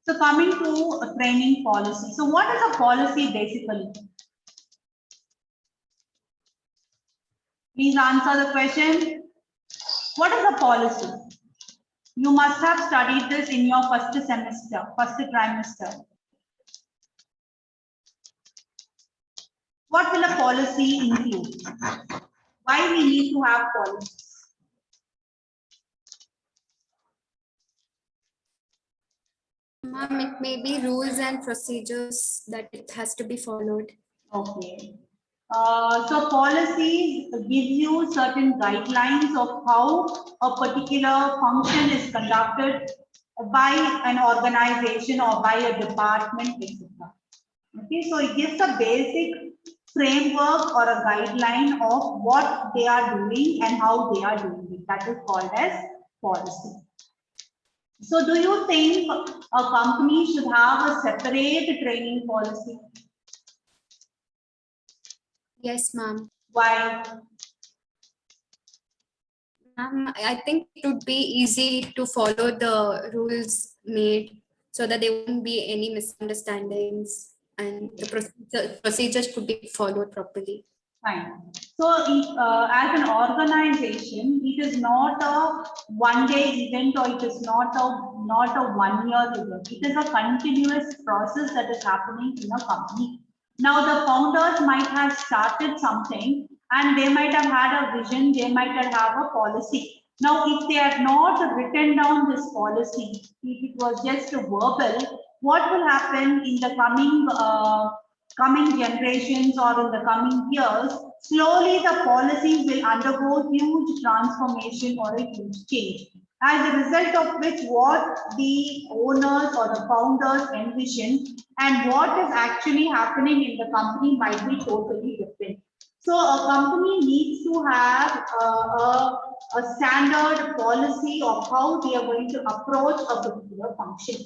So coming to a training policy. So what is a policy basically? Please answer the question. What is a policy? You must have studied this in your first semester, first trimester. What will a policy include? Why we need to have policies? Ma'am, it may be rules and procedures that it has to be followed. Okay. So policies give you certain guidelines of how a particular function is conducted by an organization or by a department, etc. Okay, so it gives a basic framework or a guideline of what they are doing and how they are doing it. That is called as policy. So do you think a company should have a separate training policy? Yes, ma'am. Why? Ma'am, I think it would be easy to follow the rules made so that there won't be any misunderstandings and the procedures could be followed properly. Fine. So, as an organization, it is not a one-day event or it is not a one-year event. It is a continuous process that is happening in a company. Now, the founders might have started something and they might have had a vision, they might have a policy. Now, if they have not written down this policy, if it was just a verbal, what will happen in the coming generations or in the coming years? Slowly the policies will undergo huge transformation or a huge change. As a result of which what the owners or the founders envision and what is actually happening in the company might be totally different. So a company needs to have a standard policy of how they are going to approach a particular function.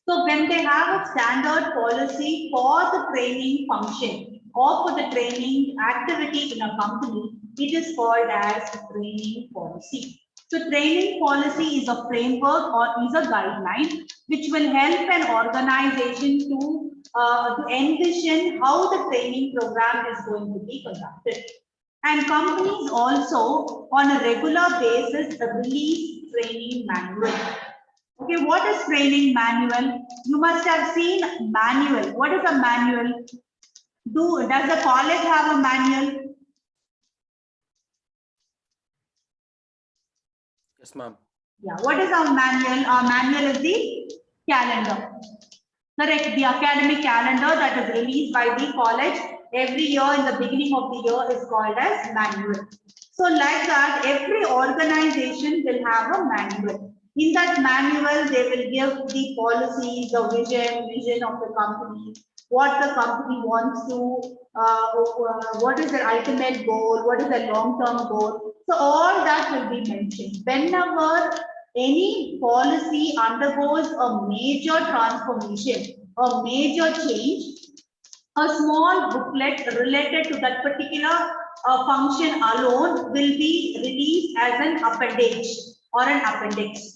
So when they have a standard policy for the training function or for the training activity in a company, it is called as training policy. So training policy is a framework or is a guideline which will help an organization to envision how the training program is going to be conducted. And companies also on a regular basis release training manual. Okay, what is training manual? You must have seen manual. What is a manual? Does the college have a manual? Yes, ma'am. Yeah, what is our manual? Our manual is the calendar. Correct, the academic calendar that is released by the college every year in the beginning of the year is called as manual. So like that, every organization will have a manual. In that manual, they will give the policies, the vision of the company, what the company wants to, what is their ultimate goal, what is their long-term goal. So all that will be mentioned. Whenever any policy undergoes a major transformation, a major change, a small booklet related to that particular function alone will be released as an appendage or an appendix.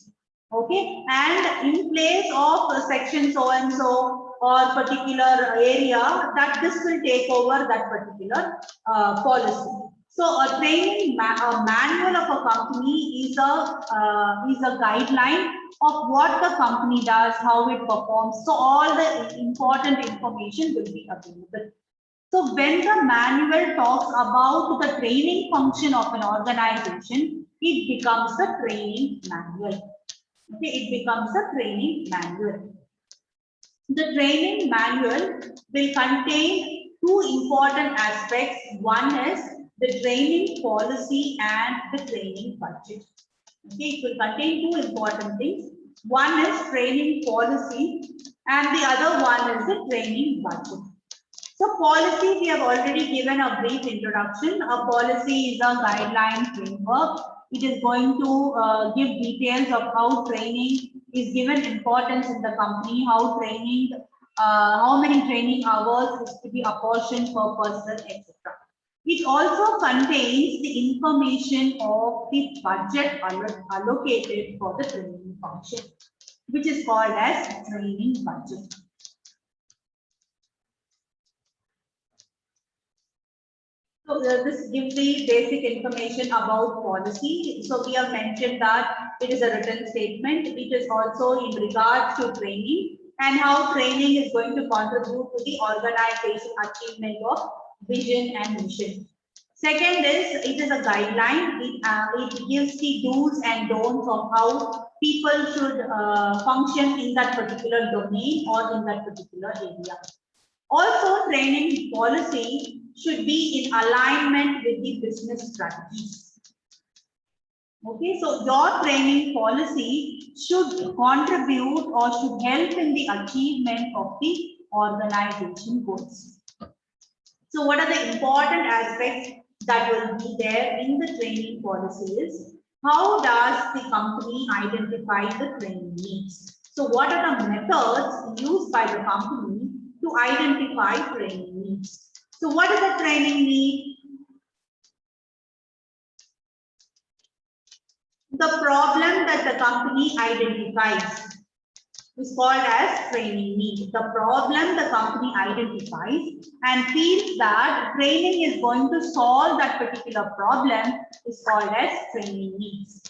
Okay, and in place of section so and so or particular area, that this will take over that particular policy. So a training manual of a company is a guideline of what the company does, how it performs. So all the important information will be available. So when the manual talks about the training function of an organization, it becomes a training manual. Okay, it becomes a training manual. The training manual will contain two important aspects. One is the training policy and the training budget. Okay, it will contain two important things. One is training policy and the other one is the training budget. So policy, we have already given a brief introduction. A policy is a guideline framework. It is going to give details of how training is given importance in the company, how training, how many training hours is to be apportioned per person, etc. It also contains the information of the budget allocated for the training function. which is called as training budget. So this gives the basic information about policy. So we have mentioned that it is a written statement. It is also in regards to training and how training is going to contribute to the organization achievement of vision and mission. Second is, it is a guideline. It gives the do's and don'ts of how people should function in that particular domain or in that particular area. Also, training policy should be in alignment with the business strategies. Okay, so your training policy should contribute or should help in the achievement of the organization goals. So what are the important aspects that will be there in the training policy is, how does the company identify the training needs? So what are the methods used by the company to identify training needs? So what is the training need? The problem that the company identifies is called as training need. The problem the company identifies and feels that training is going to solve that particular problem is called as training needs.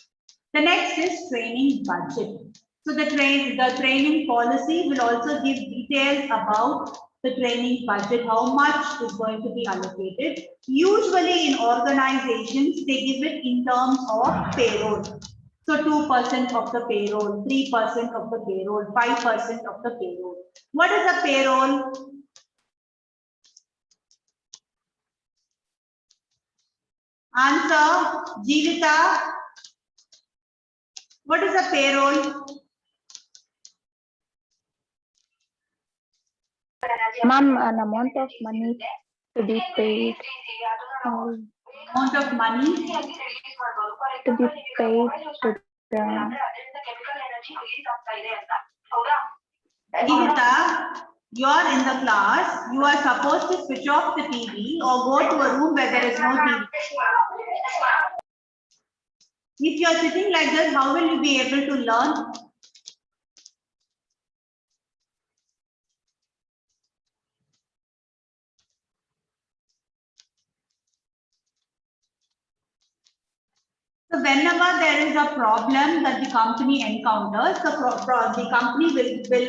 The next is training budget. So the training policy will also give details about the training budget, how much is going to be allocated. Usually in organizations, they give it in terms of payroll. So 2% of the payroll, 3% of the payroll, 5% of the payroll. What is a payroll? Answer, Jeevita. What is a payroll? Ma'am, an amount of money to be paid. Amount of money To be paid to the. Jeevita, you are in the class. You are supposed to switch off the TV or go to a room where there is no TV. If you are sitting like this, how will you be able to learn? So whenever there is a problem that the company encounters, the company will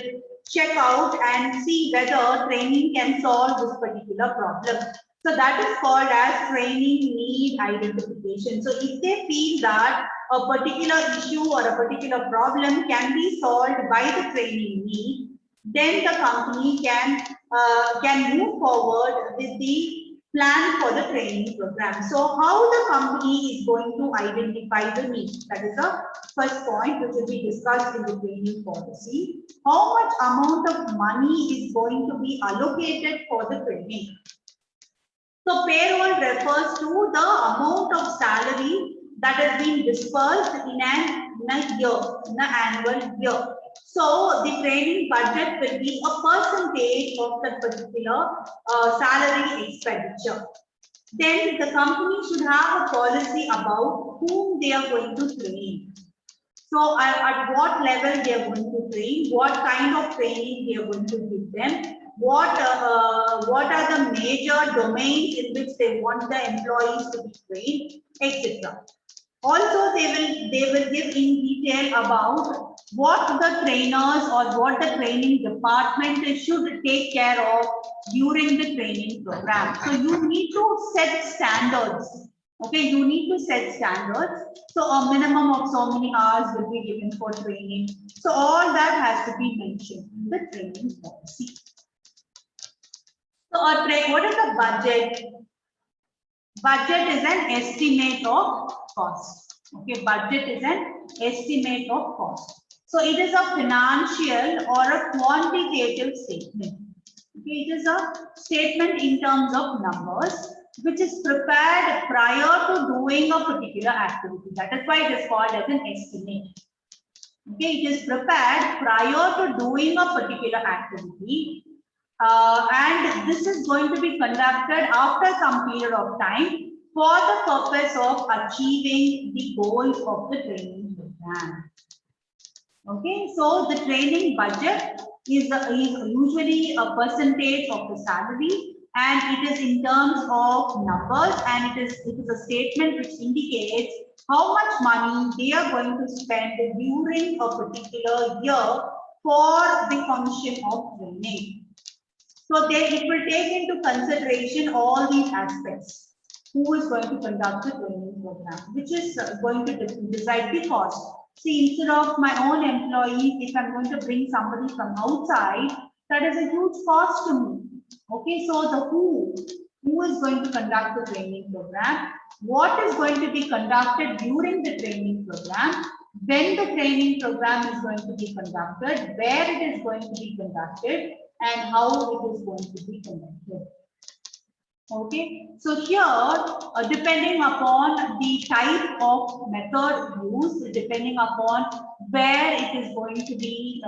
check out and see whether training can solve this particular problem. So that is called as training need identification. So if they feel that a particular issue or a particular problem can be solved by the training need, then the company can move forward with the plan for the training program. So how the company is going to identify the needs? That is the first point which will be discussed in the training policy. How much amount of money is going to be allocated for the training? So payroll refers to the amount of salary that has been dispersed in a year, in an annual year. So the training budget will be a percentage of that particular salary expenditure. Then the company should have a policy about whom they are going to train. So at what level they are going to train, what kind of training they are going to give them, what are the major domains in which they want the employees to be trained, etc. Also, they will give in detail about what the trainers or what the training department should take care of during the training program. So you need to set standards. Okay, you need to set standards. So a minimum of so many hours will be given for training. So all that has to be mentioned in the training policy. So what is the budget? Budget is an estimate of cost. Okay, budget is an estimate of cost. So it is a financial or a quantitative statement. Okay, it is a statement in terms of numbers which is prepared prior to doing a particular activity. That is why it is called as an estimate. Okay, it is prepared prior to doing a particular activity. And this is going to be conducted after some period of time for the purpose of achieving the goals of the training program. Okay, so the training budget is usually a percentage of the salary, and it is in terms of numbers, and it is a statement which indicates how much money they are going to spend during a particular year for the function of training. So it will take into consideration all these aspects. Who is going to conduct the training program, which is going to decide the cost. See, instead of my own employees, if I'm going to bring somebody from outside, that is a huge cost to me. Okay, so the who is going to conduct the training program, what is going to be conducted during the training program, when the training program is going to be conducted, where it is going to be conducted, and how it is going to be conducted. Okay, so here, depending upon the type of method used, depending upon where it is going to be,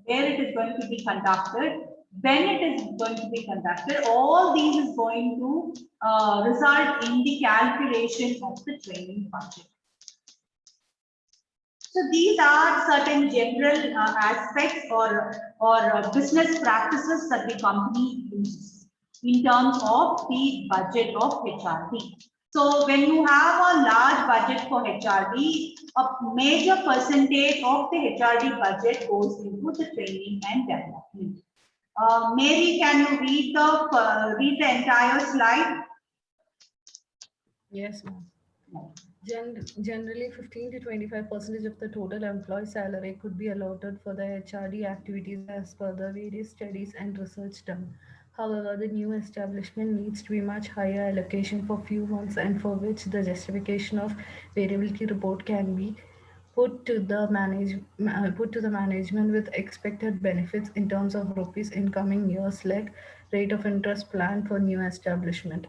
where it is going to be conducted, when it is going to be conducted, all these is going to result in the calculation of the training budget. So these are certain general aspects or business practices that the company uses in terms of the budget of HRD. So when you have a large budget for HRD, a major percentage of the HRD budget goes into the training and development. Mary, can you read the entire slide? Yes, ma'am. Generally, 15 to 25% of the total employee salary could be allotted for the HRD activities as per the various studies and research done. However, the new establishment needs to be much higher allocation for few months, and for which the justification of variability report can be put to the management with expected benefits in terms of rupees in coming years, like rate of interest plan for new establishment.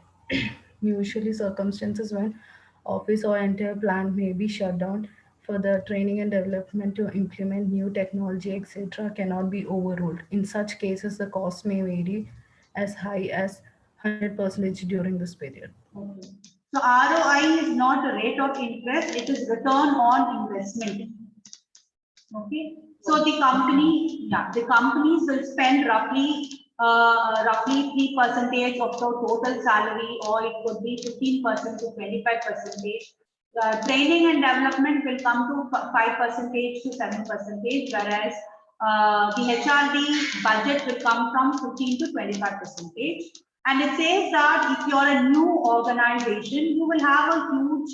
Usually circumstances when office or entire plant may be shut down for the training and development to implement new technology, etc., cannot be overruled. In such cases, the cost may vary as high as 100% during this period. Okay. So ROI is not a rate of interest, it is return on investment. Okay. So the companies will spend roughly 3% of the total salary, or it could be 15% to 25%. Training and development will come to 5% to 7%, whereas the HRD budget will come from 15 to 25%. And it says that if you're a new organization, you will have a huge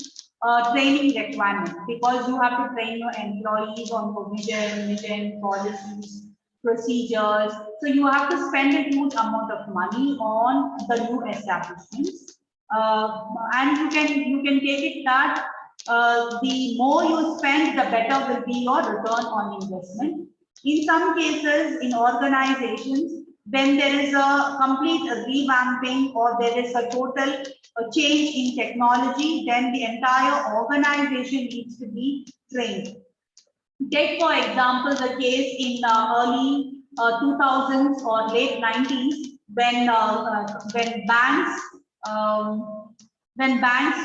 training requirement, because you have to train your employees on provision, mission, policies, procedures. So you have to spend a huge amount of money on the new establishments. And you can take it that the more you spend, the better will be your return on investment. In some cases, in organizations, when there is a complete revamping or there is a total change in technology, then the entire organization needs to be trained. Take for example the case in early 2000s or late 90s, when banks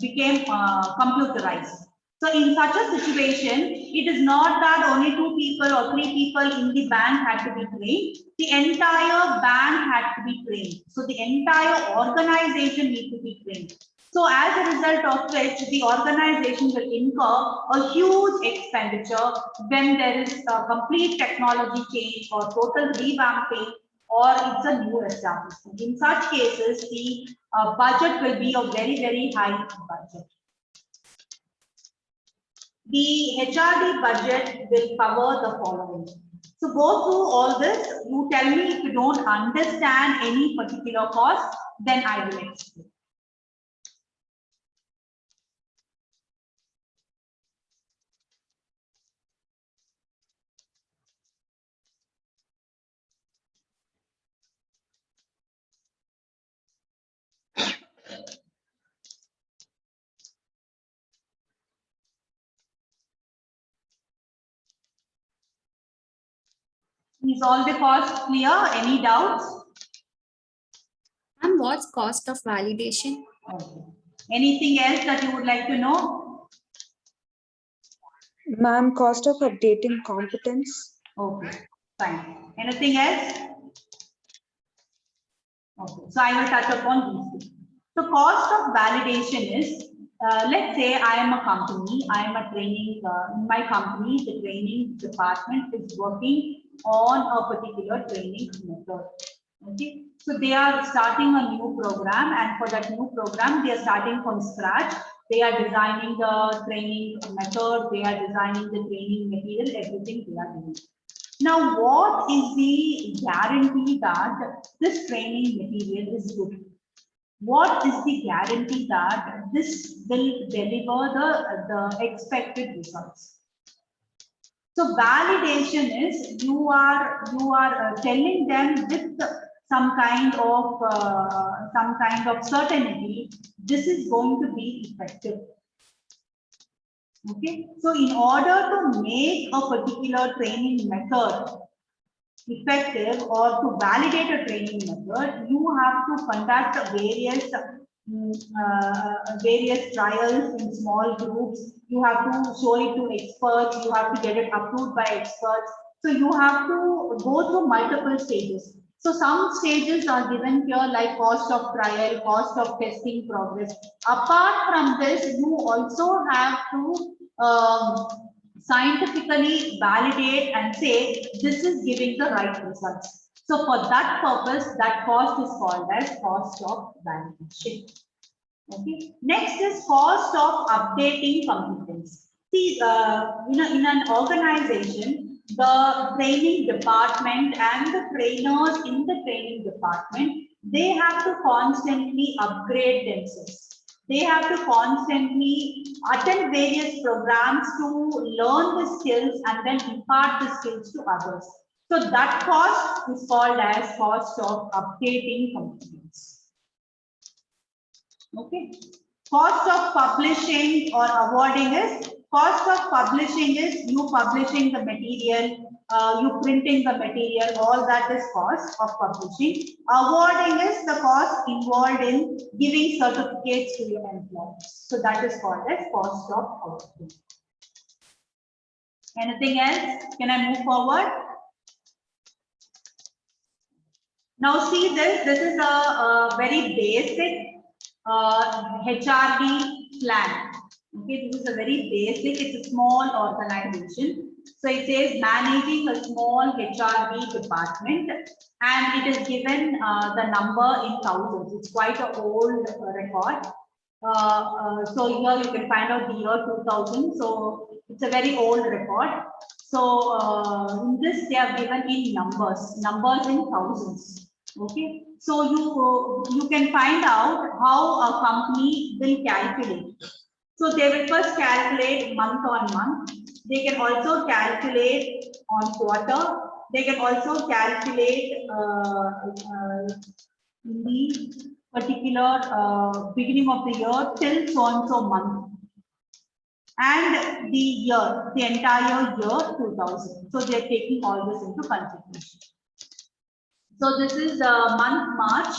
became computerized. So in such a situation, it is not that only 2 people or 3 people in the bank had to be trained. The entire bank had to be trained. So the entire organization needs to be trained. So as a result of which, the organization will incur a huge expenditure when there is a complete technology change or total revamping, or it's a new establishment. In such cases, the budget will be a very, very high budget. The HRD budget will cover the following. So go through all this. You tell me if you don't understand any particular cost, then I will explain. Is all the costs clear? Any doubts? And what's cost of validation? Okay. Anything else that you would like to know? Ma'am, cost of updating competence. Okay, fine. Anything else? Okay, so I will touch upon these two. The cost of validation is, let's say I am a company, I am a training, in my company, the training department is working on a particular training method. Okay, so they are starting a new program, and for that new program, they are starting from scratch. They are designing the training method, they are designing the training material, everything they are doing. Now, what is the guarantee that this training material is good? What is the guarantee that this will deliver the expected results? So validation is you are telling them with some kind of certainty this is going to be effective. Okay, so in order to make a particular training method effective or to validate a training method, you have to conduct various trials in small groups. You have to show it to experts. You have to get it approved by experts. So you have to go through multiple stages. So some stages are given here like cost of trial, cost of testing progress. Apart from this, you also have to scientifically validate and say this is giving the right results. So for that purpose, that cost is called as cost of validation. Okay. Next is cost of updating competence. See, in an organization, the training department and the trainers in the training department, they have to constantly upgrade themselves. They have to constantly attend various programs to learn the skills and then impart the skills to others. So that cost is called as cost of updating competence. Okay. Cost of publishing or awarding is, cost of publishing is you publishing the material, you printing the material, all that is cost of publishing. Awarding is the cost involved in giving certificates to your employees. So that is called as cost of awarding. Anything else? Can I move forward? Now see this is a very basic HRD plan. Okay, this is a very basic, it's a small organization. So it says managing a small HRD department, and it is given the number in thousands. It's quite an old record. So here you can find out the year 2000. So it's a very old record. So in this they are given in numbers in thousands. Okay, so you can find out how a company will calculate. So they will first calculate month on month. They can also calculate on quarter. They can also calculate in the particular beginning of the year till so and so month. And the year, the entire year 2000. So they are taking all this into consideration. So this is month March,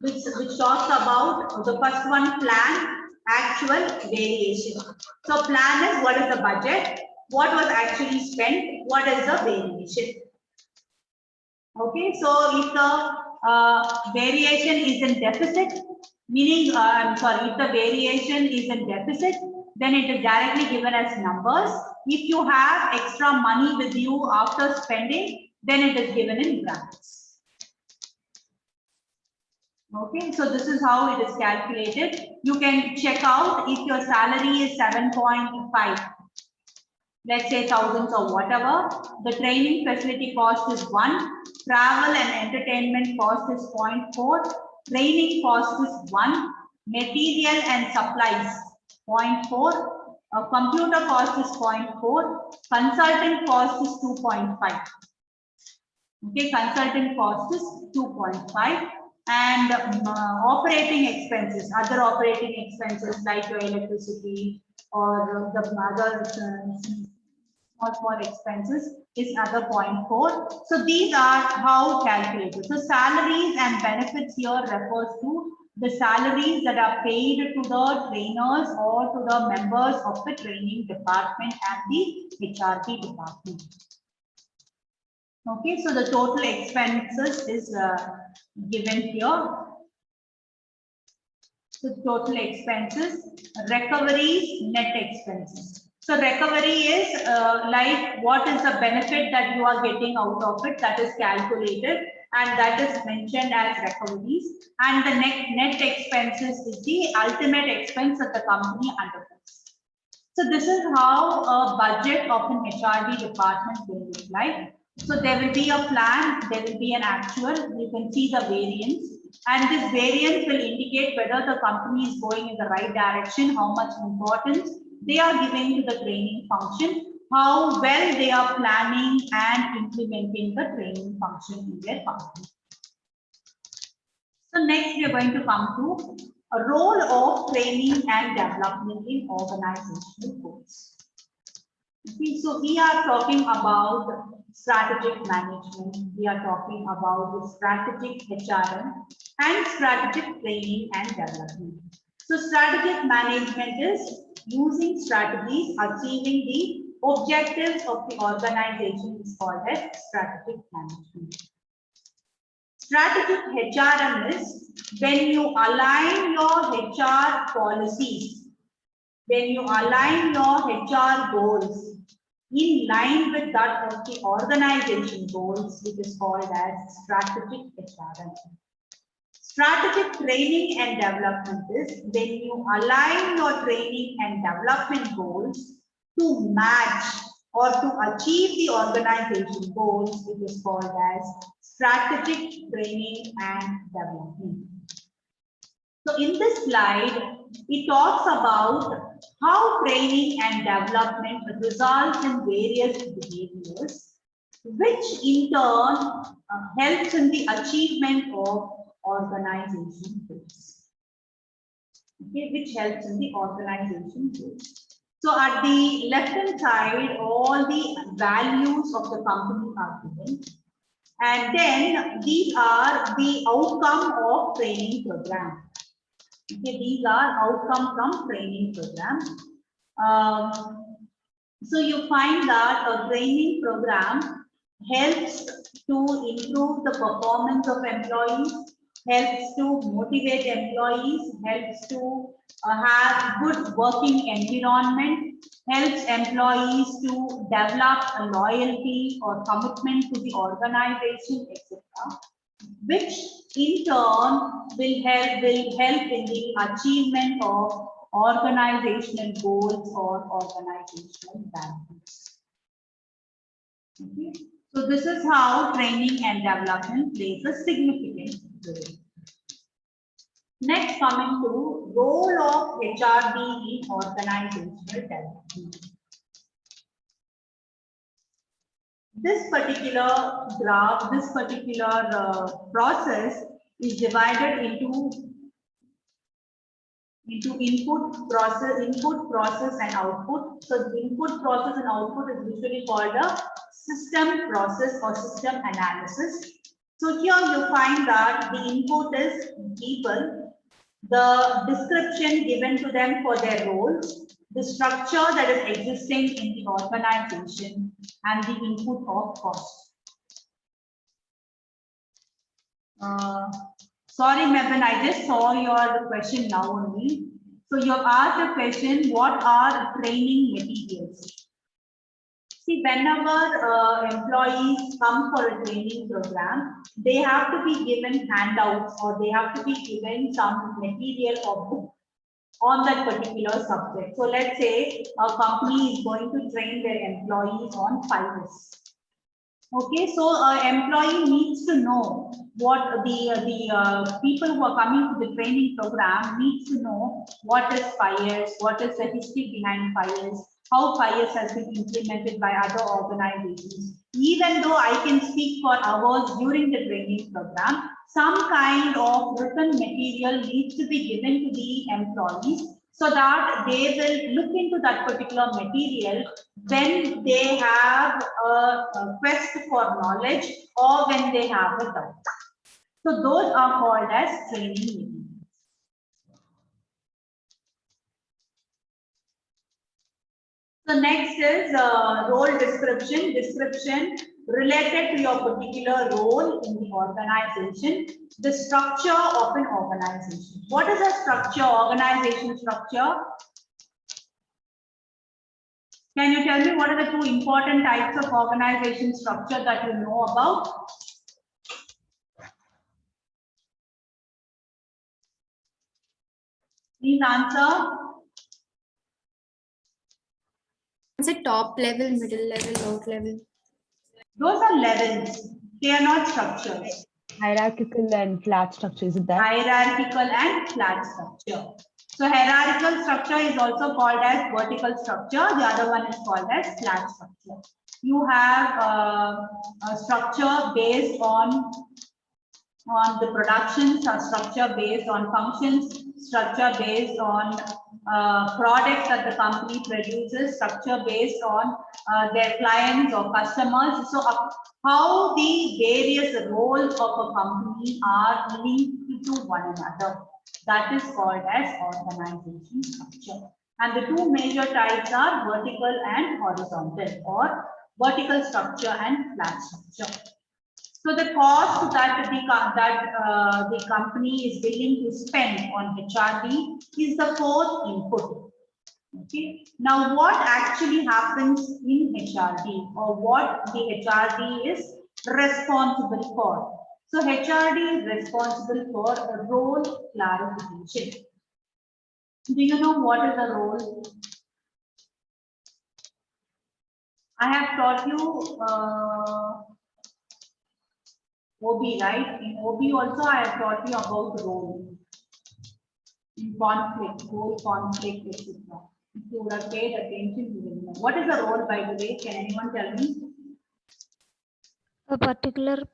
which talks about the first one, plan, actual, variation. So plan is what is the budget, what was actually spent, what is the variation. Okay, so if the variation is in deficit, meaning if the variation is in deficit, then it is directly given as numbers. If you have extra money with you after spending, then it is given in brackets. Okay, so this is how it is calculated. You can check out if your salary is 7.5, let's say thousands or whatever. The training facility cost is 1, travel and entertainment cost is 0.4, training cost is 1, material and supplies 0.4, computer cost is 0.4, consultant cost is 2.5. Okay, consultant cost is 2.5. And operating expenses, other operating expenses like your electricity or the other small expenses is other 0.4. So these are how calculated. So salaries and benefits here refers to the salaries that are paid to the trainers or to the members of the training department and the HRD department. Okay, so the total expenses is given here. So total expenses, recoveries, net expenses. So recovery is like what is the benefit that you are getting out of it, that is calculated and that is mentioned as recoveries. And the net expenses is the ultimate expense that the company undergoes. So this is how a budget of an HRD department will look like. So there will be a plan, there will be an actual, you can see the variance. And this variance will indicate whether the company is going in the right direction, how much importance they are giving to the training function, how well they are planning and implementing the training function in their company. So next we are going to come to a role of training and development in organizational goals. Okay, so we are talking about strategic management, we are talking about the strategic HRM and strategic training and development. So strategic management is using strategies, achieving the objectives of the organization is called as strategic management. Strategic HRM is when you align your HR policies, when you align your HR goals in line with that of the organization goals, which is called as strategic HRM. Strategic training and development is when you align your training and development goals to match or to achieve the organization goals, which is called as strategic training and development. So in this slide, it talks about how training and development results in various behaviors, which in turn helps in the achievement of organization goals. Okay, which helps in the organization goals. So at the left hand side, all the values of the company are given. And then these are the outcome of training program. Okay, these are outcome from training program. So you find that a training program helps to improve the performance of employees, helps to motivate employees, helps to have good working environment, helps employees to develop a loyalty or commitment to the organization, etc., which in turn will help in the achievement of organizational goals or organizational values. Okay. So this is how training and development plays a significant role. Next, coming to role of HRD in organizational development. This particular graph, this particular process is divided into input, process, and output. So the input, process, and output is usually called a system process or system analysis. So here you find that the input is people, the description given to them for their roles, the structure that is existing in the organization, and the input of cost. Sorry, Mebin, I just saw your question now only. So you have asked a question, what are training materials? See, whenever employees come for a training program, they have to be given handouts or they have to be given some material or book on that particular subject. So let's say a company is going to train their employees on FIRES. Okay, so an employee needs to know what the people who are coming to the training program needs to know what is FIRES, what is the history behind FIRES, how FIRES has been implemented by other organizations. Even though I can speak for hours during the training program, some kind of written material needs to be given to the employees so that they will look into that particular material when they have a quest for knowledge or when they have a doubt. So those are called as training materials. So next is role description. Description related to your particular role in the organization. The structure of an organization. What is a structure? Organization structure. Can you tell me what are the two important types of organization structure that you know about? Please answer. Is it top level, middle level, low level? Those are levels. They are not structures. Hierarchical and flat structure, is it that? Hierarchical and flat structure. So hierarchical structure is also called as vertical structure. The other one is called as flat structure. You have a structure based on the productions, a structure based on functions, structure based on products that the company produces, structure based on their clients or customers. So how the various roles of a company are linked to one another. That is called as organization structure. And the two major types are vertical and horizontal, or vertical structure and flat structure. So the cost that the company is willing to spend on HRD is the fourth input. Okay. Now, what actually happens in HRD, or what the HRD is responsible for? So HRD is responsible for a role clarification. Do you know what is a role? I have taught you OB, right? In OB also I have taught you about role. In conflict, role, conflict, etc. If you would have paid attention, you will know. What is a role, by the way? Can anyone tell me? A particular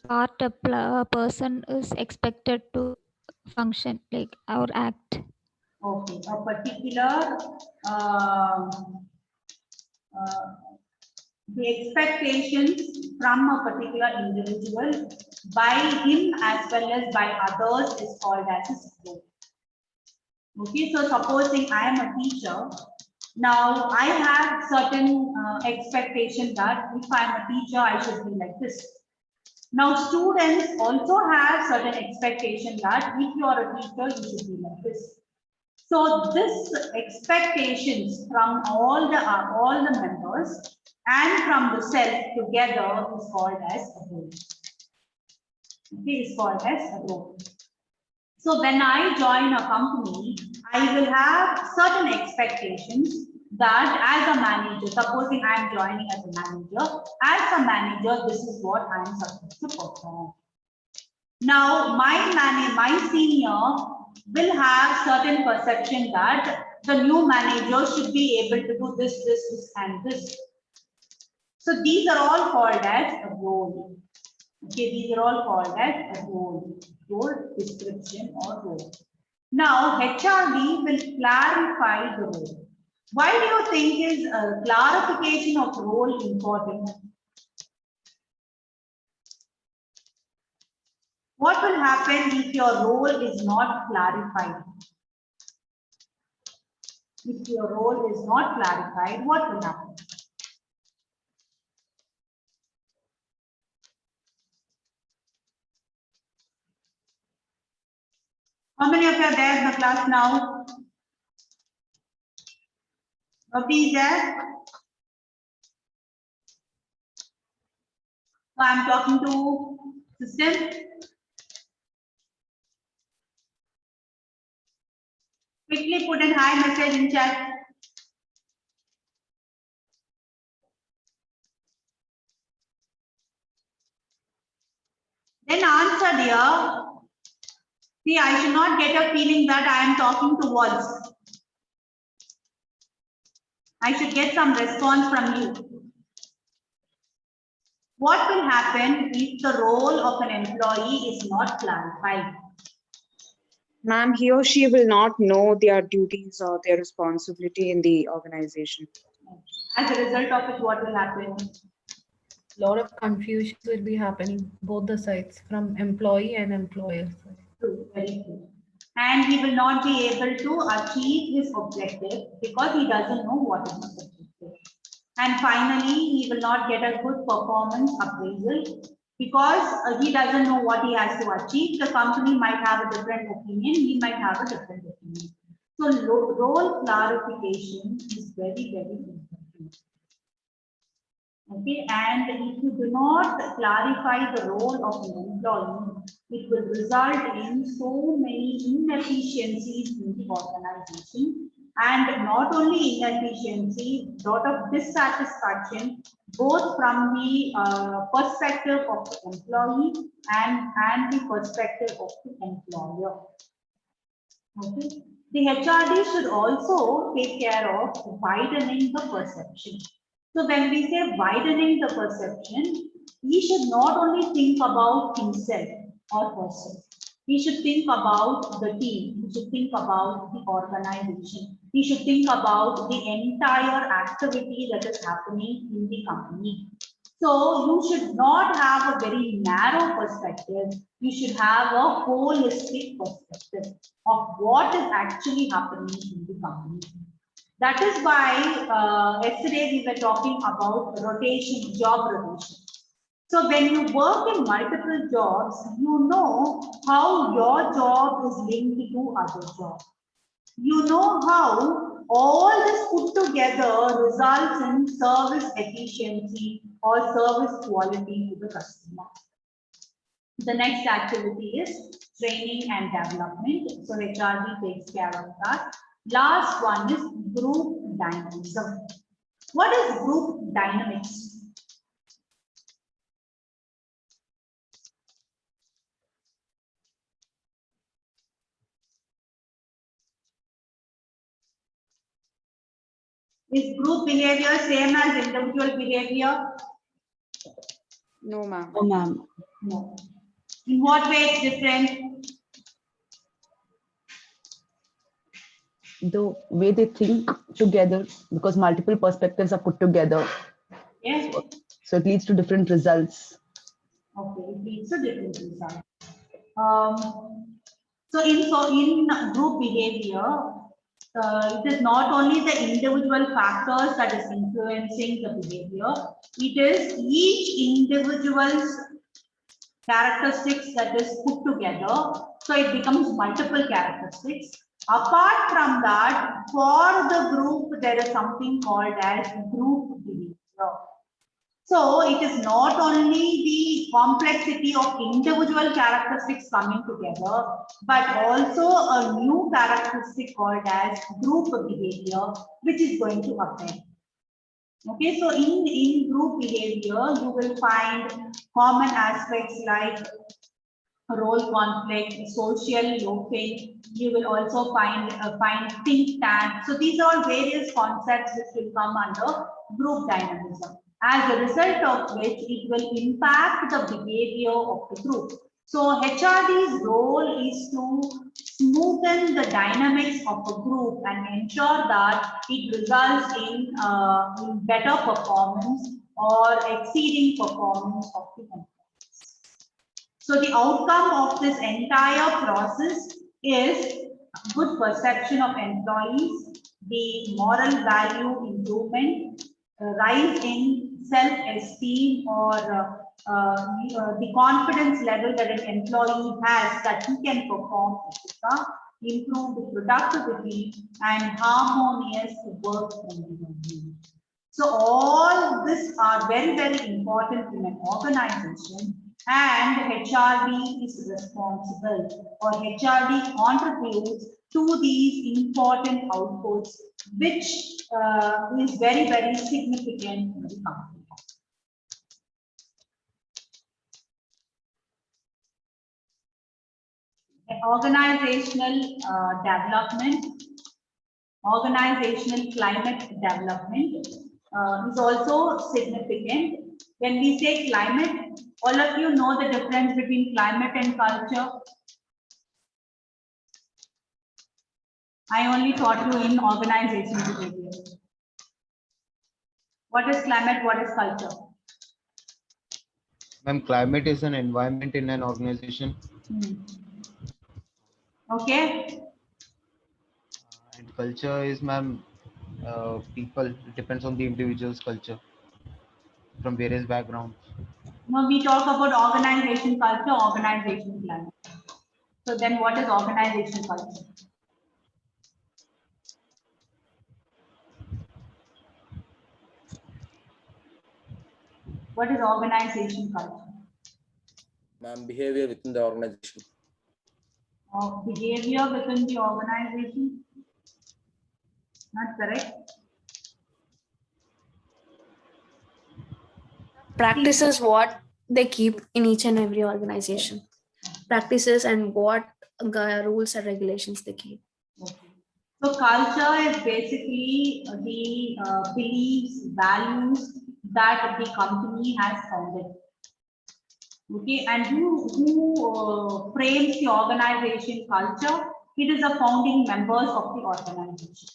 part a person is expected to function or act. Okay, a particular the expectations from a particular individual by him as well as by others is called as his role. Okay, so supposing I am a teacher, now I have certain expectation that if I am a teacher, I should be like this. Now students also have certain expectation that if you are a teacher, you should be like this. So this expectations from all the members and from the self together is called as a role. Okay, is called as a role. So when I join a company, I will have certain expectations that as a manager, supposing I am joining as a manager, this is what I am supposed to perform. Now, my senior will have certain perception that the new manager should be able to do this, and this. So these are all called as a role. Okay, these are all called as a role description or role. Now, HRD will clarify the role. Why do you think is clarification of role important? What will happen if your role is not clarified? If your role is not clarified, what will happen? How many of you are there in the class now? Nobody is there? So I am talking to system. Quickly put in hi message in chat. Then answer, dear. See, I should not get a feeling that I am talking to walls. I should get some response from you. What will happen if the role of an employee is not clarified? Ma'am, he or she will not know their duties or their responsibility in the organization. As a result of it, what will happen? A lot of confusion will be happening both the sides, from employee and employer side. True, very true. And he will not be able to achieve his objective because he doesn't know what is his objective. And finally, he will not get a good performance appraisal because he doesn't know what he has to achieve. The company might have a different opinion, he might have a different opinion. So role clarification is very, very important. Okay, and if you do not clarify the role of an employee, it will result in so many inefficiencies in the organization, and not only inefficiency, lot of dissatisfaction, both from the perspective of the employee and the perspective of the employer. Okay, the HRD should also take care of widening the perception. So when we say widening the perception, he should not only think about himself or herself. He should think about the team. He should think about the organization. He should think about the entire activity that is happening in the company. So you should not have a very narrow perspective. You should have a holistic perspective of what is actually happening in the company. That is why yesterday we were talking about rotation, job rotation. So when you work in multiple jobs, you know how your job is linked to other jobs. You know how all this put together results in service efficiency or service quality to the customer. The next activity is training and development. So HRD takes care of that. Last one is group dynamism. What is group dynamics? Is group behavior same as individual behavior? No, ma'am. Oh, ma'am. No. In what way it's different? The way they think together, because multiple perspectives are put together, Yes. so it leads to different results. Okay, it leads to different results. So in group behavior, it is not only the individual factors that is influencing the behavior, it is each individual's characteristics that is put together. So it becomes multiple characteristics. Apart from that, for the group, there is something called as group behavior. So it is not only the complexity of individual characteristics coming together, but also a new characteristic called as group behavior, which is going to appear. Okay, so in group behavior, you will find common aspects like role conflict, social loafing. You will also find think tank. So these are all various concepts which will come under group dynamism. As a result of which, it will impact the behavior of the group. So HRD's role is to smoothen the dynamics of a group and ensure that it results in better performance or exceeding performance of the employee. So the outcome of this entire process is good perception of employees, the moral value improvement, rise in self-esteem or the confidence level that an employee has that he can perform, etc., improve the productivity and harmonious work environment. So all these are very, very important in an organization, and HRD is responsible, or HRD contributes to these important outputs, which is very, very significant in the company. Organizational development, organizational climate development is also significant. When we say climate, all of you know the difference between climate and culture. I only taught you in organizational behavior. What is climate? What is culture? Ma'am, climate is an environment in an organization. Okay. And culture is, ma'am, people. It depends on the individual's culture from various backgrounds. Now we talk about organization culture, organization climate. So then what is organization culture? What is organization culture? Ma'am, behavior within the organization. Or behavior within the organization? Not correct. Practices what they keep in each and every organization. Practices and what rules and regulations they keep. Okay. So culture is basically the beliefs, values that the company has founded. Okay, and who frames the organization culture? It is the founding members of the organization.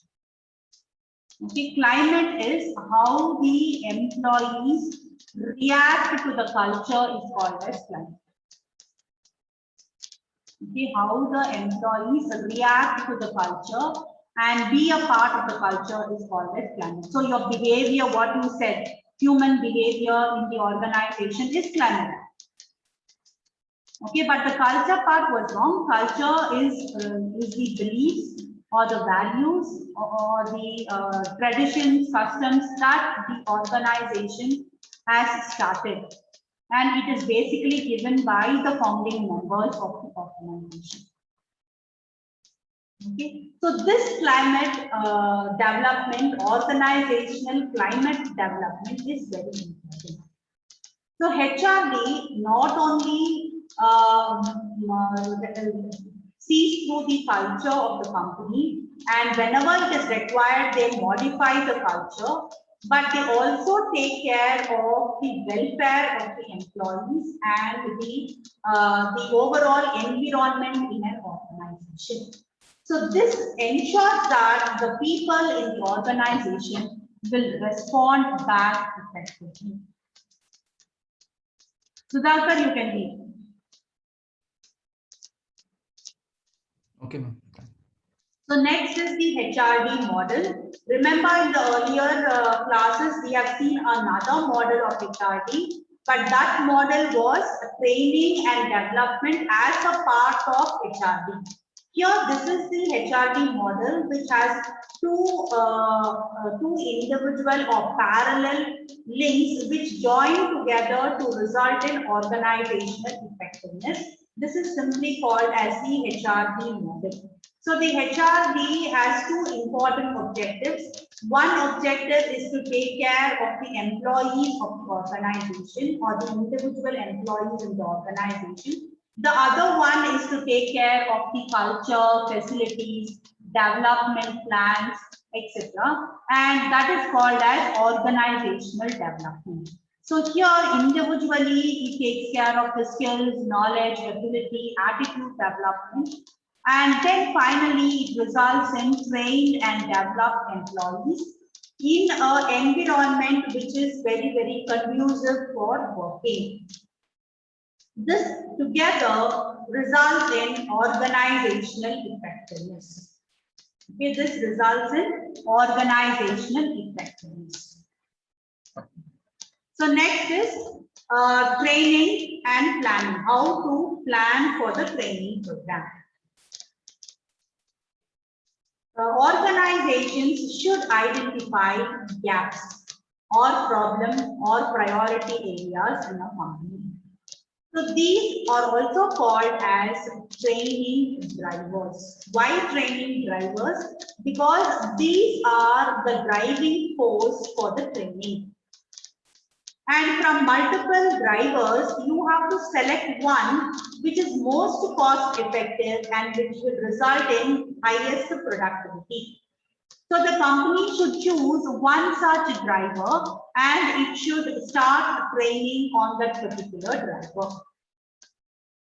Okay, climate is how the employees react to the culture is called as climate. Okay, how the employees react to the culture and be a part of the culture is called as climate. So your behavior, what you said, human behavior in the organization is climate. Okay, but the culture part was wrong. Culture is the beliefs or the values or the traditions, customs that the organization has started. And it is basically given by the founding members of the organization. Okay, so this climate development, organizational climate development is very important. So HRD not only sees through the culture of the company, and whenever it is required, they modify the culture, but they also take care of the welfare of the employees and the overall environment in an organization. So this ensures that the people in the organization will respond back effectively. Sudhakar, you can read. Okay, ma'am. So next is the HRD model. Remember in the earlier classes, we have seen another model of HRD, but that model was training and development as a part of HRD. Here, this is the HRD model, which has two individual or parallel links which join together to result in organizational effectiveness. This is simply called as the HRD model. So the HRD has two important objectives. One objective is to take care of the employees of the organization or the individual employees in the organization. The other one is to take care of the culture, facilities, development plans, etc. And that is called as organizational development. So here individually it takes care of the skills, knowledge, ability, attitude development. And then finally it results in trained and developed employees in an environment which is very, very conducive for working. This together results in organizational effectiveness. Okay, this results in organizational effectiveness. So next is training and planning. How to plan for the training program. Organizations should identify gaps or problem or priority areas in a company. So these are also called as training drivers. Why training drivers? Because these are the driving force for the training. And from multiple drivers, you have to select one which is most cost effective and which will result in highest productivity. So the company should choose one such driver and it should start training on that particular driver.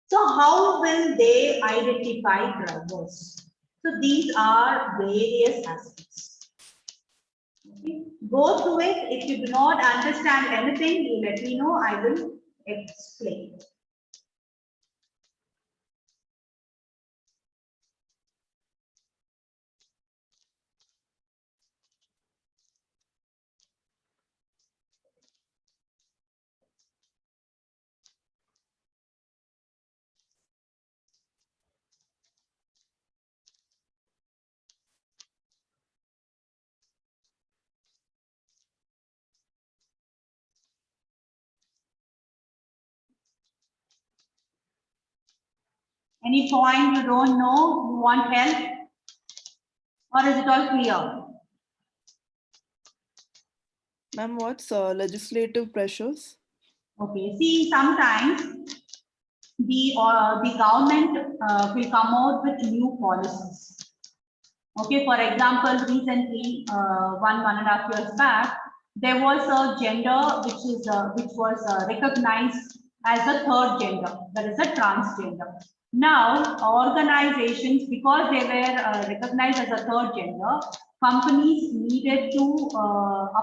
So how will they identify drivers? So these are various aspects. Okay. Go through it. If you do not understand anything, you let me know. I will explain. Any point you don't know, you want help? Or is it all clear? Ma'am, what's legislative pressures? Okay, see, sometimes the government will come out with new policies. Okay, for example, recently, 1.5 years back, there was a gender which was recognized as a third gender, that is a transgender. Now, organizations, because they were recognized as a third gender, companies needed to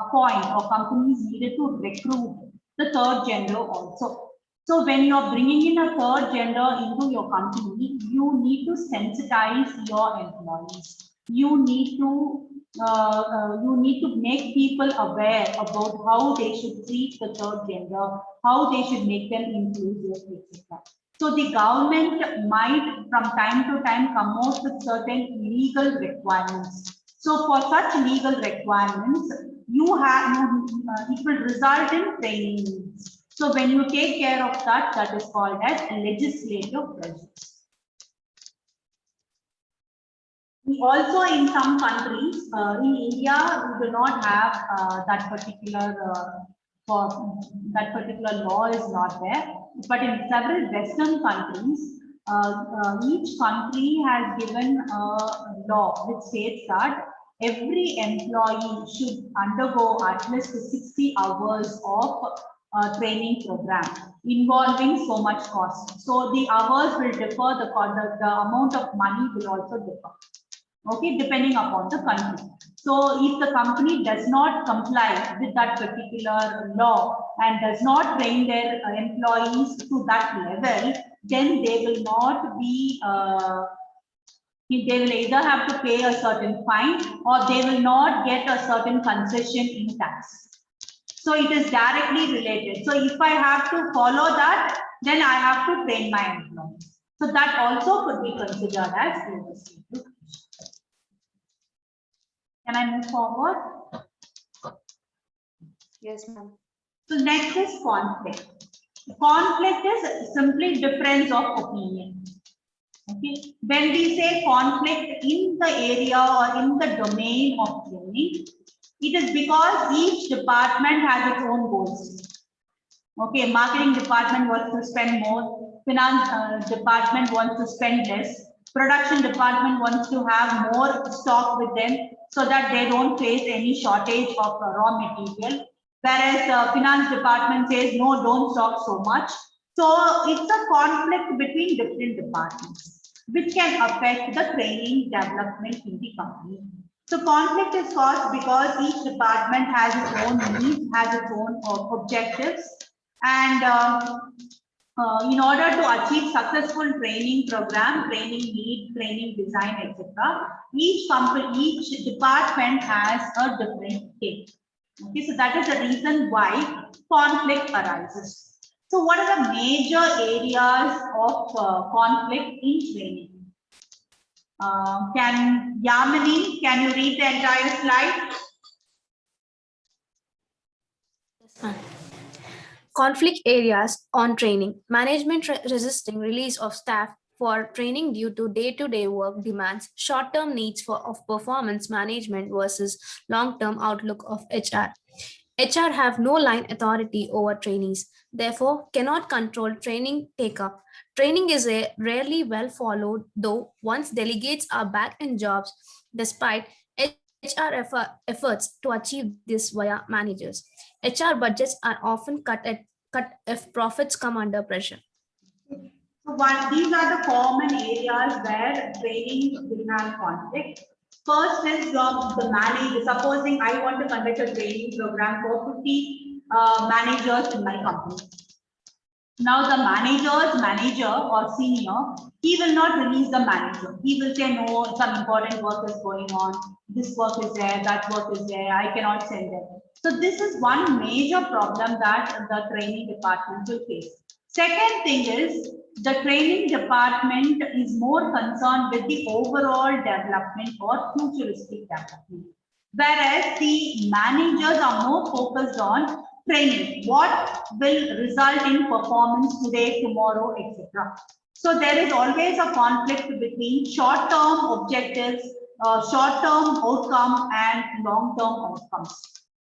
appoint, or companies needed to recruit the third gender also. So when you're bringing in a third gender into your company, you need to sensitize your employees. You need to make people aware about how they should treat the third gender, how they should make them inclusive, etc. So the government might from time to time come out with certain legal requirements. So for such legal requirements, it will result in training needs. So when you take care of that, that is called as legislative pressures. We also, in some countries, in India, we do not have that particular law is not there. But in several Western countries, each country has given a law which states that every employee should undergo at least 60 hours of training program involving so much cost. So the hours will differ, the amount of money will also differ. Okay, depending upon the country. So if the company does not comply with that particular law and does not train their employees to that level, then they will not be, they will either have to pay a certain fine or they will not get a certain concession in tax. So it is directly related. So if I have to follow that, then I have to train my employees. So that also could be considered as legislative. Can I move forward? Yes, ma'am. So next is conflict. Conflict is simply difference of opinion. Okay. When we say conflict in the area or in the domain of training, it is because each department has its own goals. Okay, marketing department wants to spend more, finance department wants to spend less, production department wants to have more stock with them so that they don't face any shortage of raw material. Whereas finance department says, no, don't stock so much. So it's a conflict between different departments, which can affect the training development in the company. So conflict is caused because each department has its own needs, has its own objectives. And in order to achieve successful training program, training need, training design, etc., each department has a different take. Okay, so that is the reason why conflict arises. So what are the major areas of conflict in training? Yamini, can you read the entire slide? Conflict areas on training. Management resisting release of staff for training due to day-to-day work demands, short-term needs of performance management versus long-term outlook of HR. HR have no line authority over trainees, therefore cannot control training take-up. Training is rarely well followed, though once delegates are back in jobs despite HR efforts to achieve this via managers. HR budgets are often cut if profits come under pressure. So these are the common areas where training will have conflict. First is the manager. Supposing I want to conduct a training program for 50 managers in my company. Now the manager or senior, he will not release the manager. He will say, no, some important work is going on. This work is there, that work is there. I cannot send them. So this is one major problem that the training department will face. Second thing is the training department is more concerned with the overall development or futuristic development. Whereas the managers are more focused on training, what will result in performance today, tomorrow, etc. So there is always a conflict between short-term objectives, short-term outcome and long-term outcomes.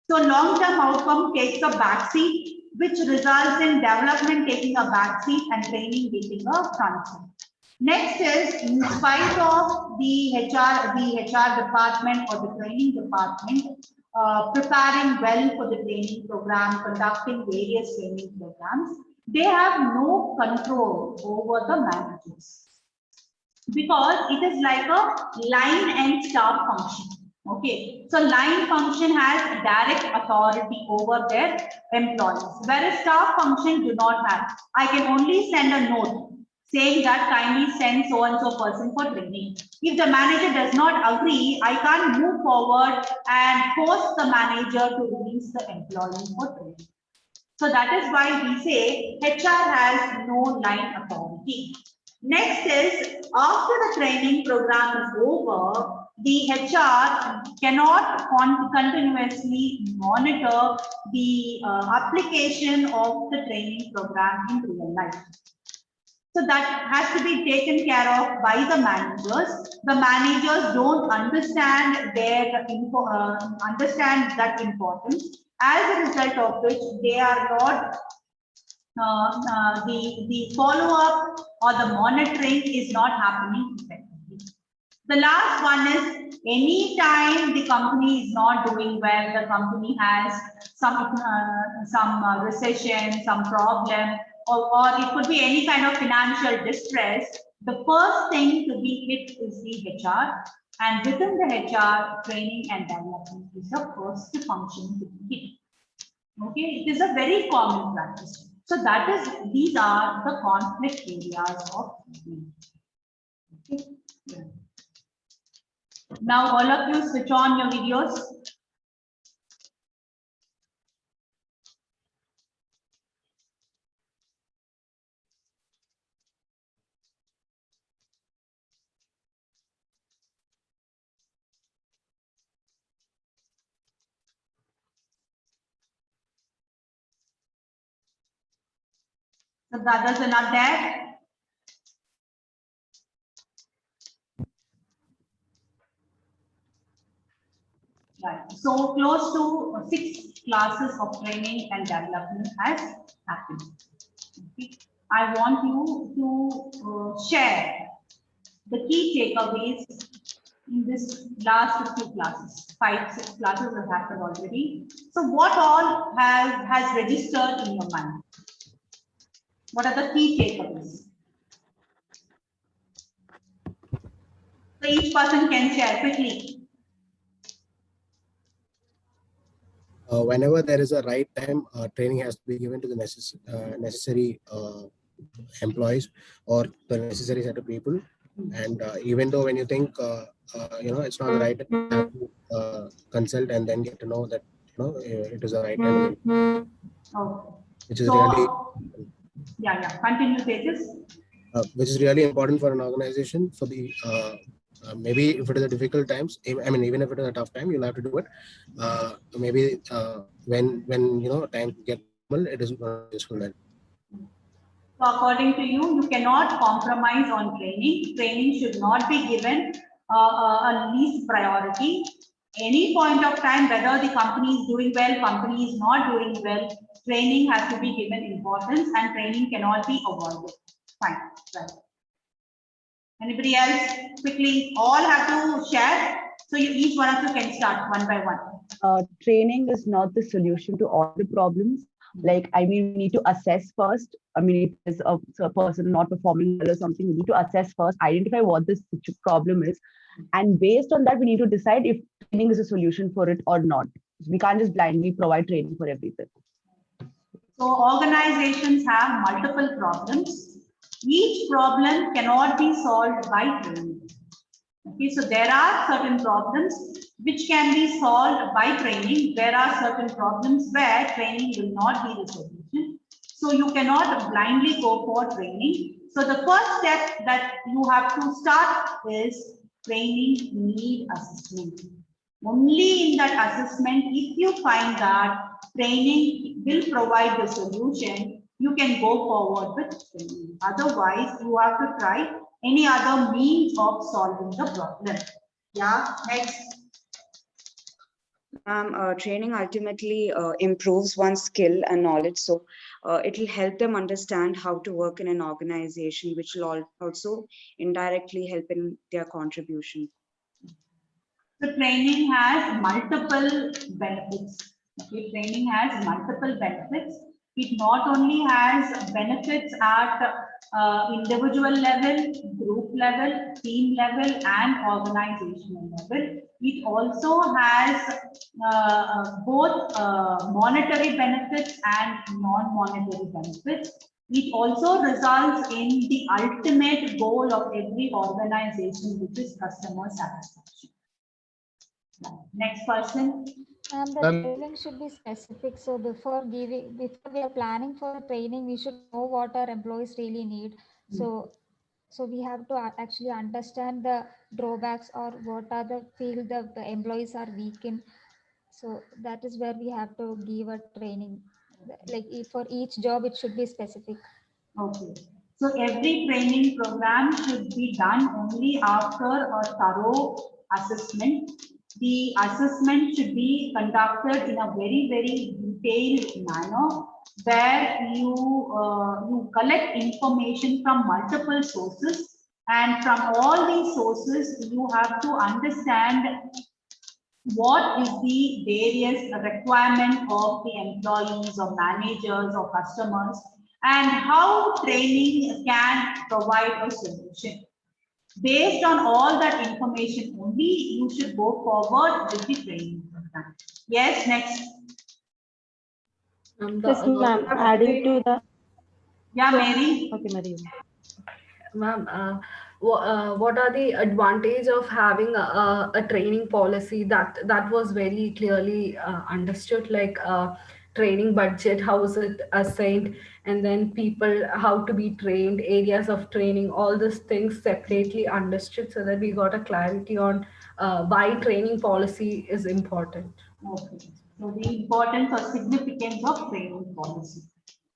So long-term outcome takes a backseat, which results in development taking a backseat and training taking a front seat. Next is, in spite of the HR department or the training department preparing well for the training program, conducting various training programs, they have no control over the managers, because it is like a line and staff function. Okay, so line function has direct authority over their employees, whereas staff function do not have. I can only send a note saying that kindly send so and so person for training. If the manager does not agree, I can't move forward and force the manager to release the employee for training. So that is why we say HR has no line authority. Next is, after the training program is over, the HR cannot continuously monitor the application of the training program in real life. So that has to be taken care of by the managers. The managers don't understand understand that importance. As a result of which, they are not the follow-up or the monitoring is not happening effectively. The last one is, any time the company is not doing well, the company has some recession, some problem, or it could be any kind of financial distress, the first thing to be hit is the HR, and within the HR, training and development is the first function to be hit. Okay, it is a very common practice. So that is, these are the conflict areas of training. Okay. Yeah. Now all of you switch on your videos. So the others are not there. Right. So close to 6 classes of training and development has happened. Okay. I want you to share the key takeaways in this last 2 classes. 5-6 classes have happened already. So what all has registered in your mind? What are the key takeaways? So each person can share quickly. Whenever there is a right time, training has to be given to the necessary employees or the necessary set of people. And even though when you think it's not the right time, you have to consult and then get to know that it is the right time. Okay. Which is So, really continue, Tejas. Which is really important for an organization. For the maybe if it is a difficult times, I mean, even if it is a tough time, you'll have to do it. Maybe when time get well, it is useful then. So according to you, you cannot compromise on training. Training should not be given a least priority. Any point of time, whether the company is doing well, company is not doing well, training has to be given importance, and training cannot be avoided. Fine. Right. Anybody else? Quickly, all have to share. So each one of you can start one by one. Training is not the solution to all the problems. Like, I mean, we need to assess first. I mean, if there's a person not performing well or something, we need to assess first, identify what this problem is. And based on that, we need to decide if training is a solution for it or not. We can't just blindly provide training for everything. So organizations have multiple problems. Each problem cannot be solved by training. Okay, so there are certain problems which can be solved by training. There are certain problems where training will not be the solution. So you cannot blindly go for training. So the first step that you have to start is training need assessment. Only in that assessment, if you find that training will provide the solution, you can go forward with training. Otherwise, you have to try any other means of solving the problem. Yeah, next. Training ultimately improves one's skill and knowledge. So it will help them understand how to work in an organization, which will also indirectly help in their contribution. So training has multiple benefits. Okay, training has multiple benefits. It not only has benefits at individual level, group level, team level, and organizational level. It also has both monetary benefits and non-monetary benefits. It also results in the ultimate goal of every organization, which is customer satisfaction. Next person. And the training should be specific. So before we are planning for the training, we should know what our employees really need. So we have to actually understand the drawbacks or what are the field the employees are weak in. So that is where we have to give a training. Like for each job, it should be specific. Okay. So every training program should be done only after a thorough assessment. The assessment should be conducted in a very, very detailed manner, where you collect information from multiple sources, and from all these sources you have to understand what is the various requirement of the employees or managers or customers, and how training can provide a solution. Based on all that information only, you should go forward with the training program. Yes, next. Yes, ma'am. Adding to the. Yeah, Mary. Okay, Mary. Ma'am, what are the advantage of having a training policy that was very clearly understood, like training budget, how is it assigned, and then people, how to be trained, areas of training, all these things separately understood, so that we got a clarity on why training policy is important. Okay. So the importance or significance of training policy.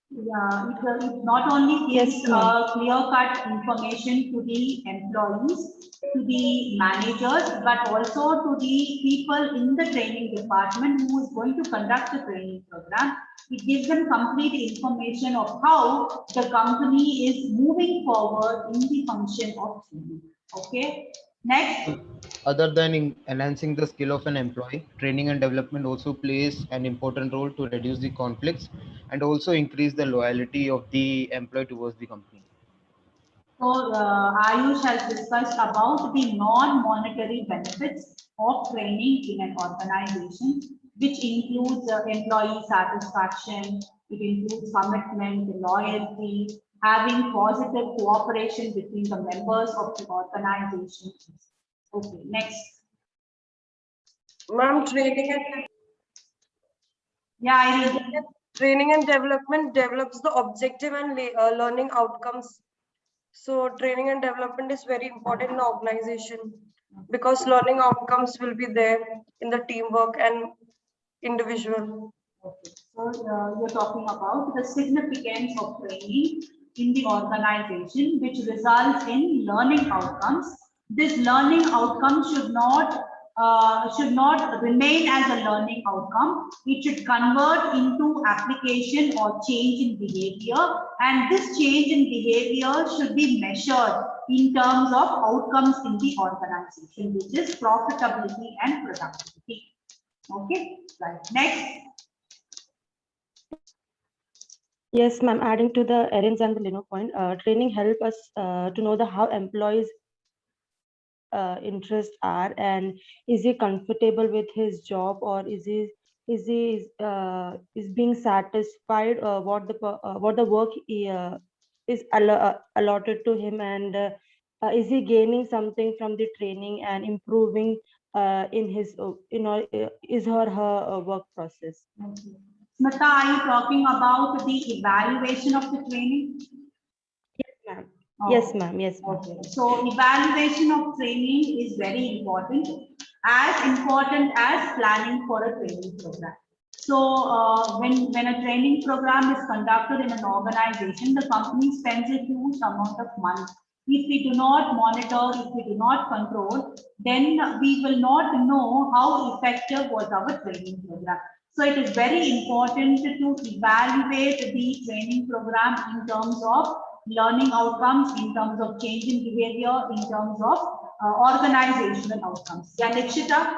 Yeah, it not only gives clear-cut information to the employees, to the managers, but also to the people in the training department who is going to conduct the training program. It gives them complete information of how the company is moving forward in the function of training. Okay. Next. Other than enhancing the skill of an employee, training and development also plays an important role to reduce the conflicts and also increase the loyalty of the employee towards the company. So Ayush has discussed about the non-monetary benefits of training in an organization, which includes employee satisfaction, it includes commitment, loyalty, having positive cooperation between the members of the organization. Okay, next. Ma'am, training and training and development develops the objective and learning outcomes. So training and development is very important in the organization, because learning outcomes will be there in the teamwork and individual. Okay. So you're talking about the significance of training in the organization, which results in learning outcomes. This learning outcome should not remain as a learning outcome. It should convert into application or change in behavior, and this change in behavior should be measured in terms of outcomes in the organization, which is profitability and productivity. Okay, right. Next. Yes, ma'am. Adding to the Erin's and the Lino point, training help us to know how employees' interests are, and is he comfortable with his job, or is he being satisfied what the work is allotted to him, and is he gaining something from the training and improving in his his or her work process. Okay. Smita, are you talking about the evaluation of the training? Yes, ma'am. Oh. Yes, ma'am. Yes, ma'am. Okay. So evaluation of training is very important as planning for a training program. So when a training program is conducted in an organization, the company spends a huge amount of money. If we do not monitor, if we do not control, then we will not know how effective was our training program. So it is very important to evaluate the training program in terms of learning outcomes, in terms of change in behavior, in terms of organizational outcomes. Yeah, Nikshita?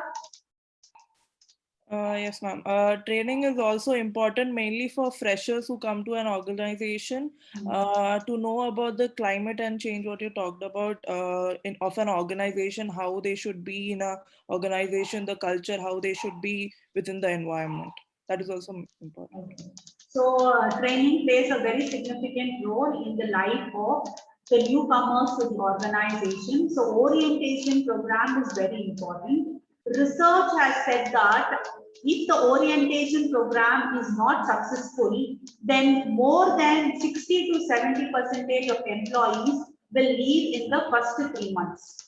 Yes, ma'am. Training is also important mainly for freshers who come to an organization to know about the climate and change, what you talked about of an organization, how they should be in a organization, the culture, how they should be within the environment. That is also important. Okay. So training plays a very significant role in the life of the newcomers to the organization. So orientation program is very important. Research has said that if the orientation program is not successful, then more than 60 to 70% of employees will leave in the first 3 months.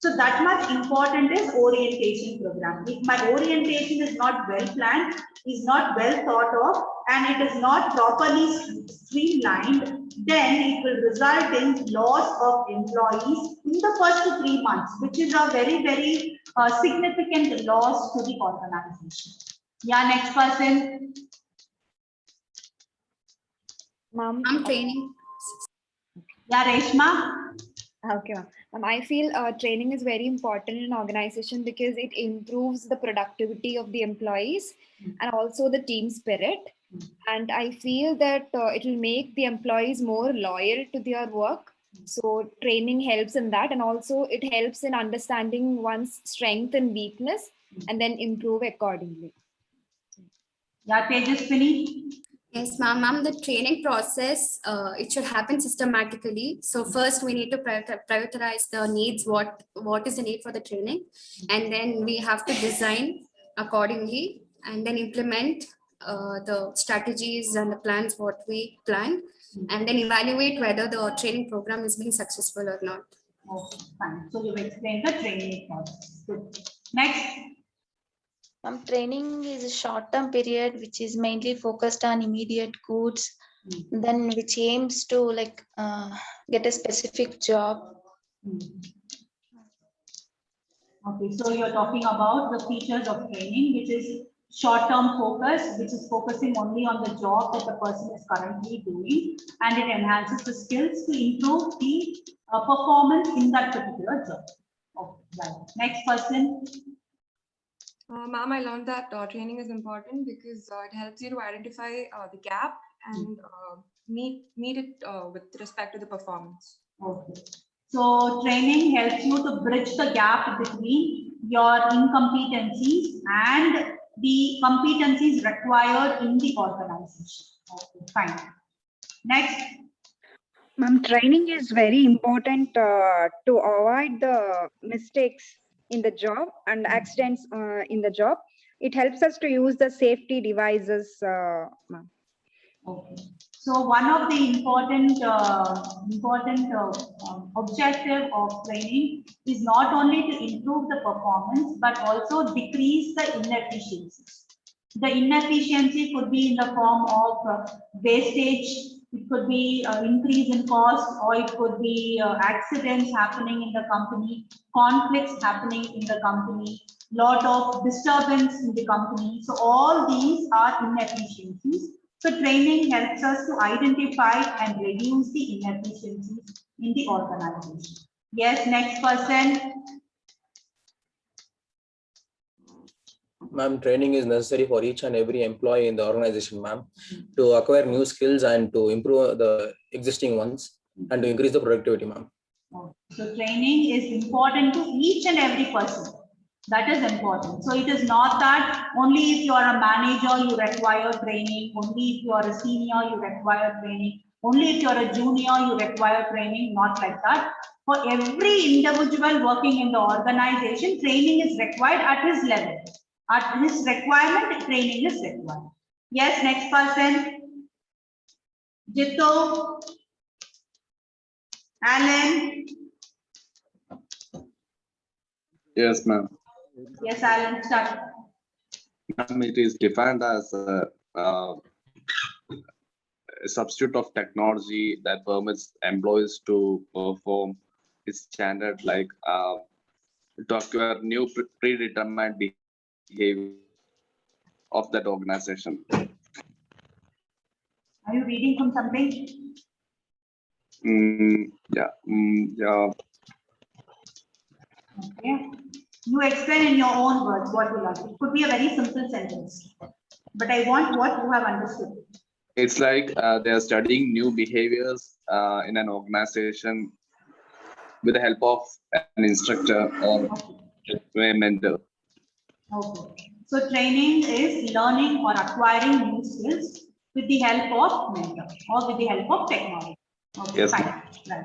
So that much important is orientation program. If my orientation is not well planned, is not well thought of, and it is not properly streamlined, then it will result in loss of employees in the first 3 months, which is a very, very significant loss to the organization. Yeah, next person. Ma'am, I'm training. Yeah, Reshma. Okay, ma'am. I feel training is very important in an organization because it improves the productivity of the employees and also the team spirit. And I feel that it will make the employees more loyal to their work. So training helps in that, and also it helps in understanding one's strength and weakness and then improve accordingly. Yeah, Tejaswini. Yes, ma'am. The training process, it should happen systematically. So first we need to prioritize the needs, what is the need for the training, and then we have to design accordingly and then implement the strategies and the plans what we plan, and then evaluate whether the training program is being successful or not. Okay, fine. So you've explained the training process. Good. Next. Training is a short-term period which is mainly focused on immediate goods, then which aims to get a specific job. Okay, so you're talking about the features of training, which is short-term focus, which is focusing only on the job that the person is currently doing, and it enhances the skills to improve the performance in that particular job. Okay, right. Next person. Ma'am, I learned that training is important because it helps you to identify the gap and meet it with respect to the performance. Okay. So training helps you to bridge the gap between your incompetencies and the competencies required in the organization. Okay, fine. Next. Ma'am, training is very important to avoid the mistakes in the job and accidents in the job. It helps us to use the safety devices. Ma'am. Okay. So one of the important objective of training is not only to improve the performance but also decrease the inefficiencies. The inefficiency could be in the form of wastage, it could be increase in cost, or it could be accidents happening in the company, conflicts happening in the company, lot of disturbance in the company. So all these are inefficiencies. So training helps us to identify and reduce the inefficiencies in the organization. Yes, next person. Ma'am, training is necessary for each and every employee in the organization, ma'am, to acquire new skills and to improve the existing ones and to increase the productivity, ma'am. So training is important to each and every person. That is important. So it is not that only if you are a manager, you require training. Only if you are a senior, you require training. Only if you are a junior, you require training. Not like that. For every individual working in the organization, training is required at his level. At his requirement, training is required. Yes, next person. Jito. Alan. Yes, ma'am. Yes, Alan, start. It is defined as a substitute of technology that permits employees to perform its standard like to acquire new predetermined behavior of that organization. Are you reading from something? Yeah. Okay. You explain in your own words what you like. It could be a very simple sentence, but I want what you have understood. It's like they are studying new behaviors in an organization with the help of an instructor or a mentor. Okay. So training is learning or acquiring new skills with the help of mentor or with the help of technology. Okay, Yes. fine. Right.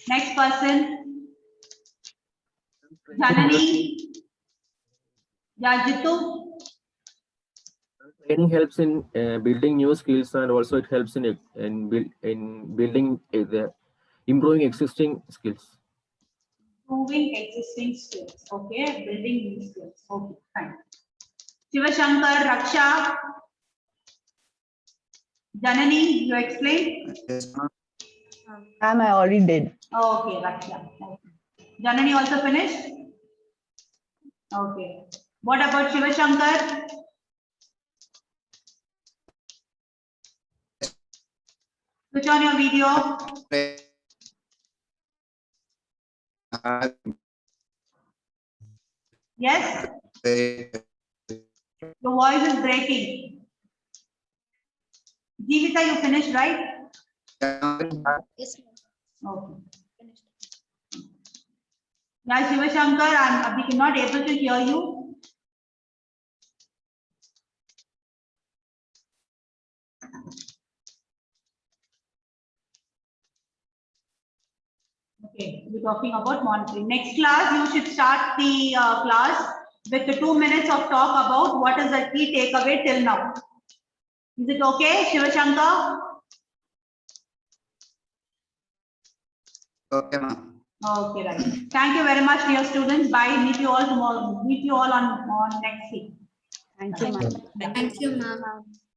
Next person. Janani. Yeah, Jitu. Training helps in building new skills, and also it helps in building improving existing skills. Improving existing skills. Okay, building new skills. Okay, fine. Shiva Shankar, Raksha. Janani, you explain? Yes, ma'am, I already did. Okay, Raksha. Okay. Janani also finished? Okay. What about Shiva Shankar? Switch on your video. Yes? Your voice is breaking. Jeevita, you finished, right? Yes, Okay. Yeah, Shiva Shankar, we cannot able to hear you. Okay, we're talking about monitoring. Next class, you should start the class with the 2 minutes of talk about what is the key takeaway till now. Is it okay, Shiva Shankar? Okay, ma'am. Okay, right. Thank you very much, dear students. Bye. Meet you all tomorrow. Meet you all on next week. Thank you, ma'am. Thank you, ma'am.